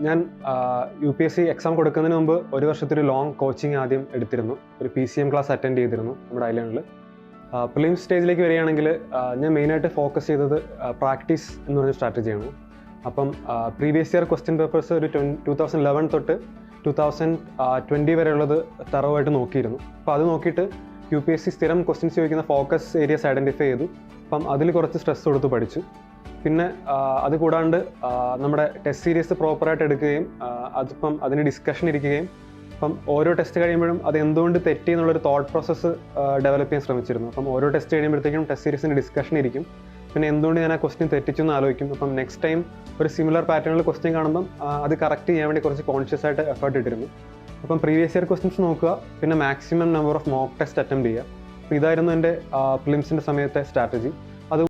ഞാൻ UPSC exam കൊടുക്കുന്നതിന് മുമ്പ് ഒരു വർഷത്തെ ഒരു ലോങ് കോച്ചിങ് ആദ്യം എടുത്തിരുന്നു. ഒരു PCM ക്ലാസ് അറ്റൻഡ് ചെയ്തിരുന്നു നമ്മുടെ ഐലൻഡിൽ. പ്രിലിംസ് സ്റ്റേജിലേക്ക് വരികയാണെങ്കിൽ ഞാൻ മെയിനായിട്ട് ഫോക്കസ് ചെയ്തത് പ്രാക്ടീസ് എന്ന് പറഞ്ഞ സ്ട്രാറ്റജിയാണ്. അപ്പം പ്രീവിയസ് ഇയർ ക്വസ്റ്റ്യൻ പേപ്പേഴ്സ് ഒരു 2011 തൊട്ട് 2020 വരെയുള്ളത് തറവായിട്ട് നോക്കിയിരുന്നു. അപ്പോൾ അത് നോക്കിയിട്ട് UPSC സ്ഥിരം ക്വസ്റ്റ്യൻസ് ചോദിക്കുന്ന ഫോക്കസ് ഏരിയസ് ഐഡൻറ്റിഫൈ ചെയ്തു. അപ്പം അതിൽ കുറച്ച് സ്ട്രെസ് കൊടുത്ത് പഠിച്ചു. പിന്നെ അത് കൂടാണ്ട് നമ്മുടെ ടെസ്റ്റ് സീരീസ് പ്രോപ്പറായിട്ട് എടുക്കുകയും അതിപ്പം അതിന് ഡിസ്കഷൻ ഇരിക്കുകയും അപ്പം ഓരോ ടെസ്റ്റ് കഴിയുമ്പോഴും അത് എന്തുകൊണ്ട് തെറ്റി എന്നുള്ളൊരു തോട്ട് പ്രോസസ്സ് ഡെവലപ്പ് ചെയ്യാൻ ശ്രമിച്ചിരുന്നു. അപ്പം ഓരോ ടെസ്റ്റ് കഴിയുമ്പോഴത്തേക്കും ടെസ്റ്റ് സീരീസിൻ്റെ ഡിസ്കഷൻ ഇരിക്കും. പിന്നെ എന്തുകൊണ്ട് ഞാൻ ആ ക്വസ്റ്റ്യൻ തെറ്റിച്ചു എന്ന് ആലോചിക്കും. അപ്പം നെക്സ്റ്റ് ടൈം ഒരു സിമിലർ പാറ്റേണിൽ ക്വസ്റ്റ്യൻ കാണുമ്പം അത് കറക്റ്റ് ചെയ്യാൻ വേണ്ടി കുറച്ച് കോൺഷ്യസ് ആയിട്ട് എഫേർട്ട് ഇട്ടിരുന്നു. അപ്പം പ്രീവിയസ് ഇയർ ക്വസ്റ്റ്യൻസ് നോക്കുക, പിന്നെ maximum number of mock test attempt ചെയ്യുക. അപ്പോൾ ഇതായിരുന്നു എൻ്റെ പ്രിലിംസിൻ്റെ സമയത്തെ സ്ട്രാറ്റജി.